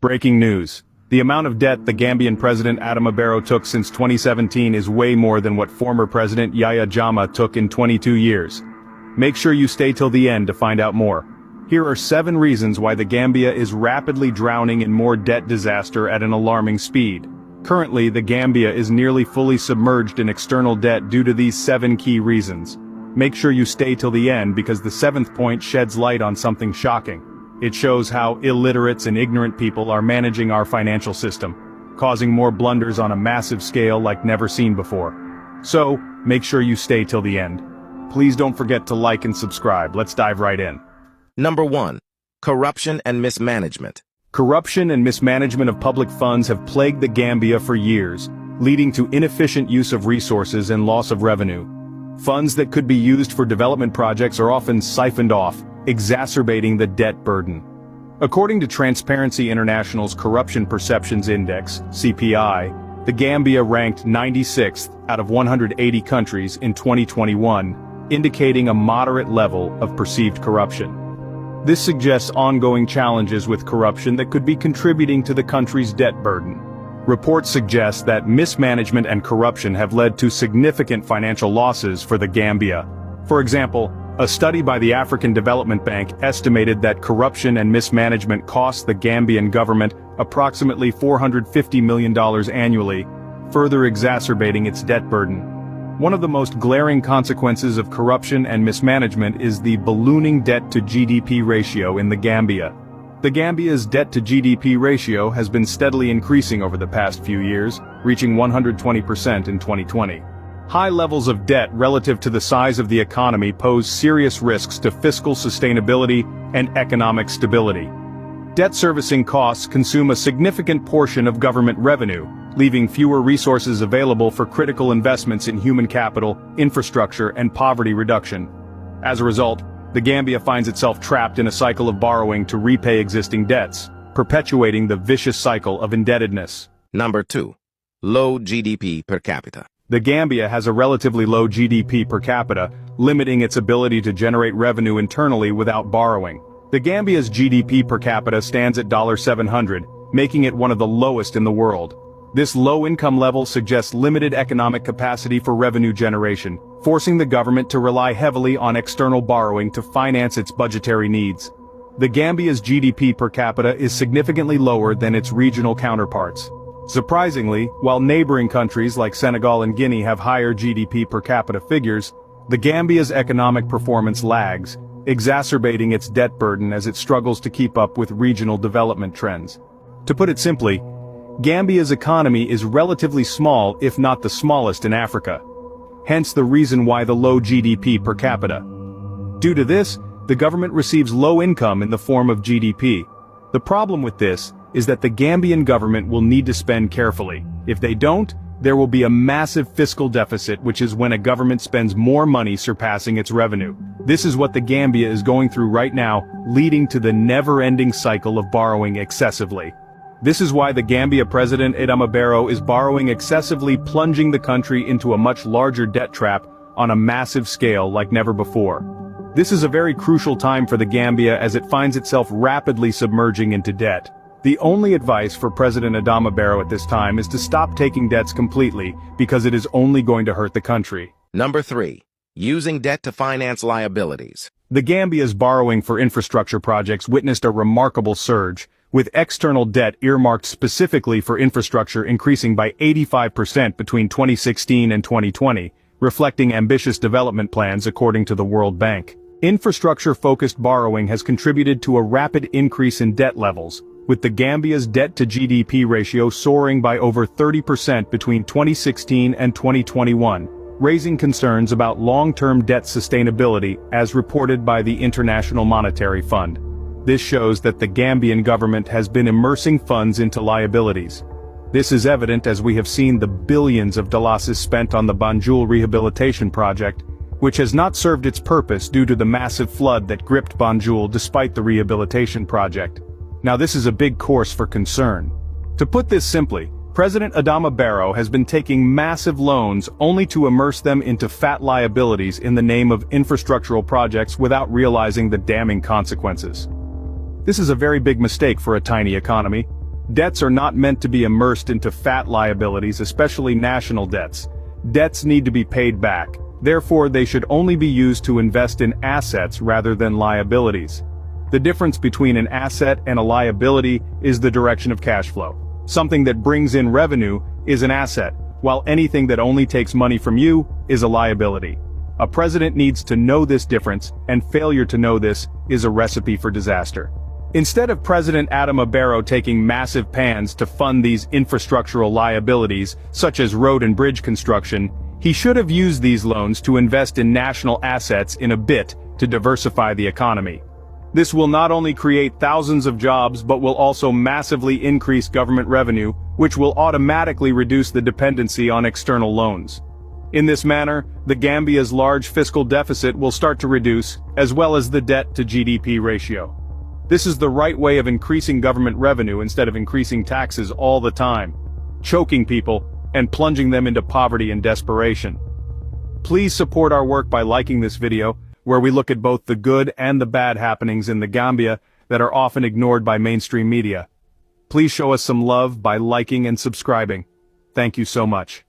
Breaking news. The amount of debt the Gambian President Adama Barrow took since 2017 is way more than what former President Yahya Jammeh took in 22 years. Make sure you stay till the end to find out more. Here are 7 reasons why the Gambia is rapidly drowning in more debt disaster at an alarming speed. Currently, the Gambia is nearly fully submerged in external debt due to these 7 key reasons. Make sure you stay till the end because the 7th point sheds light on something shocking. It shows how illiterates and ignorant people are managing our financial system, causing more blunders on a massive scale like never seen before. So, make sure you stay till the end. Please don't forget to like and subscribe. Let's dive right in. Number 1. Corruption and mismanagement. Corruption and mismanagement of public funds have plagued the Gambia for years, leading to inefficient use of resources and loss of revenue. Funds that could be used for development projects are often siphoned off, exacerbating the debt burden. According to Transparency International's Corruption Perceptions Index, CPI, the Gambia ranked 96th out of 180 countries in 2021, indicating a moderate level of perceived corruption. This suggests ongoing challenges with corruption that could be contributing to the country's debt burden. Reports suggest that mismanagement and corruption have led to significant financial losses for the Gambia. For example, a study by the African Development Bank estimated that corruption and mismanagement cost the Gambian government approximately $450 million annually, further exacerbating its debt burden. One of the most glaring consequences of corruption and mismanagement is the ballooning debt-to-GDP ratio in the Gambia. The Gambia's debt-to-GDP ratio has been steadily increasing over the past few years, reaching 120% in 2020. High levels of debt relative to the size of the economy pose serious risks to fiscal sustainability and economic stability. Debt servicing costs consume a significant portion of government revenue, leaving fewer resources available for critical investments in human capital, infrastructure, and poverty reduction. As a result, the Gambia finds itself trapped in a cycle of borrowing to repay existing debts, perpetuating the vicious cycle of indebtedness. Number 2. Low GDP per capita. The Gambia has a relatively low GDP per capita, limiting its ability to generate revenue internally without borrowing. The Gambia's GDP per capita stands at $700, making it one of the lowest in the world. This low income level suggests limited economic capacity for revenue generation, forcing the government to rely heavily on external borrowing to finance its budgetary needs. The Gambia's GDP per capita is significantly lower than its regional counterparts. Surprisingly, while neighboring countries like Senegal and Guinea have higher GDP per capita figures, the Gambia's economic performance lags, exacerbating its debt burden as it struggles to keep up with regional development trends. To put it simply, Gambia's economy is relatively small, if not the smallest in Africa. Hence the reason why the low GDP per capita. Due to this, the government receives low income in the form of GDP. The problem with this is that the Gambian government will need to spend carefully. If they don't, there will be a massive fiscal deficit, which is when a government spends more money surpassing its revenue. This is what the Gambia is going through right now, leading to the never-ending cycle of borrowing excessively. This is why the Gambia President Adama Barrow is borrowing excessively, plunging the country into a much larger debt trap on a massive scale like never before. This is a very crucial time for the Gambia as it finds itself rapidly submerging into debt. The only advice for President Adama Barrow at this time is to stop taking debts completely, because it is only going to hurt the country. Number 3. Using debt to finance liabilities. The Gambia's borrowing for infrastructure projects witnessed a remarkable surge, with external debt earmarked specifically for infrastructure increasing by 85% between 2016 and 2020, reflecting ambitious development plans according to the World Bank. Infrastructure-focused borrowing has contributed to a rapid increase in debt levels, with the Gambia's debt-to-GDP ratio soaring by over 30% between 2016 and 2021, raising concerns about long-term debt sustainability as reported by the International Monetary Fund. This shows that the Gambian government has been immersing funds into liabilities. This is evident as we have seen the billions of dollars spent on the Banjul rehabilitation project, which has not served its purpose due to the massive flood that gripped Banjul despite the rehabilitation project. Now this is a big cause for concern. To put this simply, President Adama Barrow has been taking massive loans only to immerse them into fat liabilities in the name of infrastructural projects without realizing the damning consequences. This is a very big mistake for a tiny economy. Debts are not meant to be immersed into fat liabilities, especially national debts. Debts need to be paid back. Therefore, they should only be used to invest in assets rather than liabilities. The difference between an asset and a liability is the direction of cash flow. Something that brings in revenue is an asset, while anything that only takes money from you is a liability. A president needs to know this difference, and failure to know this is a recipe for disaster. Instead of President Adama Barrow taking massive pans to fund these infrastructural liabilities, such as road and bridge construction, he should have used these loans to invest in national assets in a bit to diversify the economy. This will not only create thousands of jobs but will also massively increase government revenue, which will automatically reduce the dependency on external loans. In this manner, the Gambia's large fiscal deficit will start to reduce, as well as the debt to GDP ratio. This is the right way of increasing government revenue instead of increasing taxes all the time, choking people, and plunging them into poverty and desperation. Please support our work by liking this video, where we look at both the good and the bad happenings in the Gambia that are often ignored by mainstream media. Please show us some love by liking and subscribing. Thank you so much.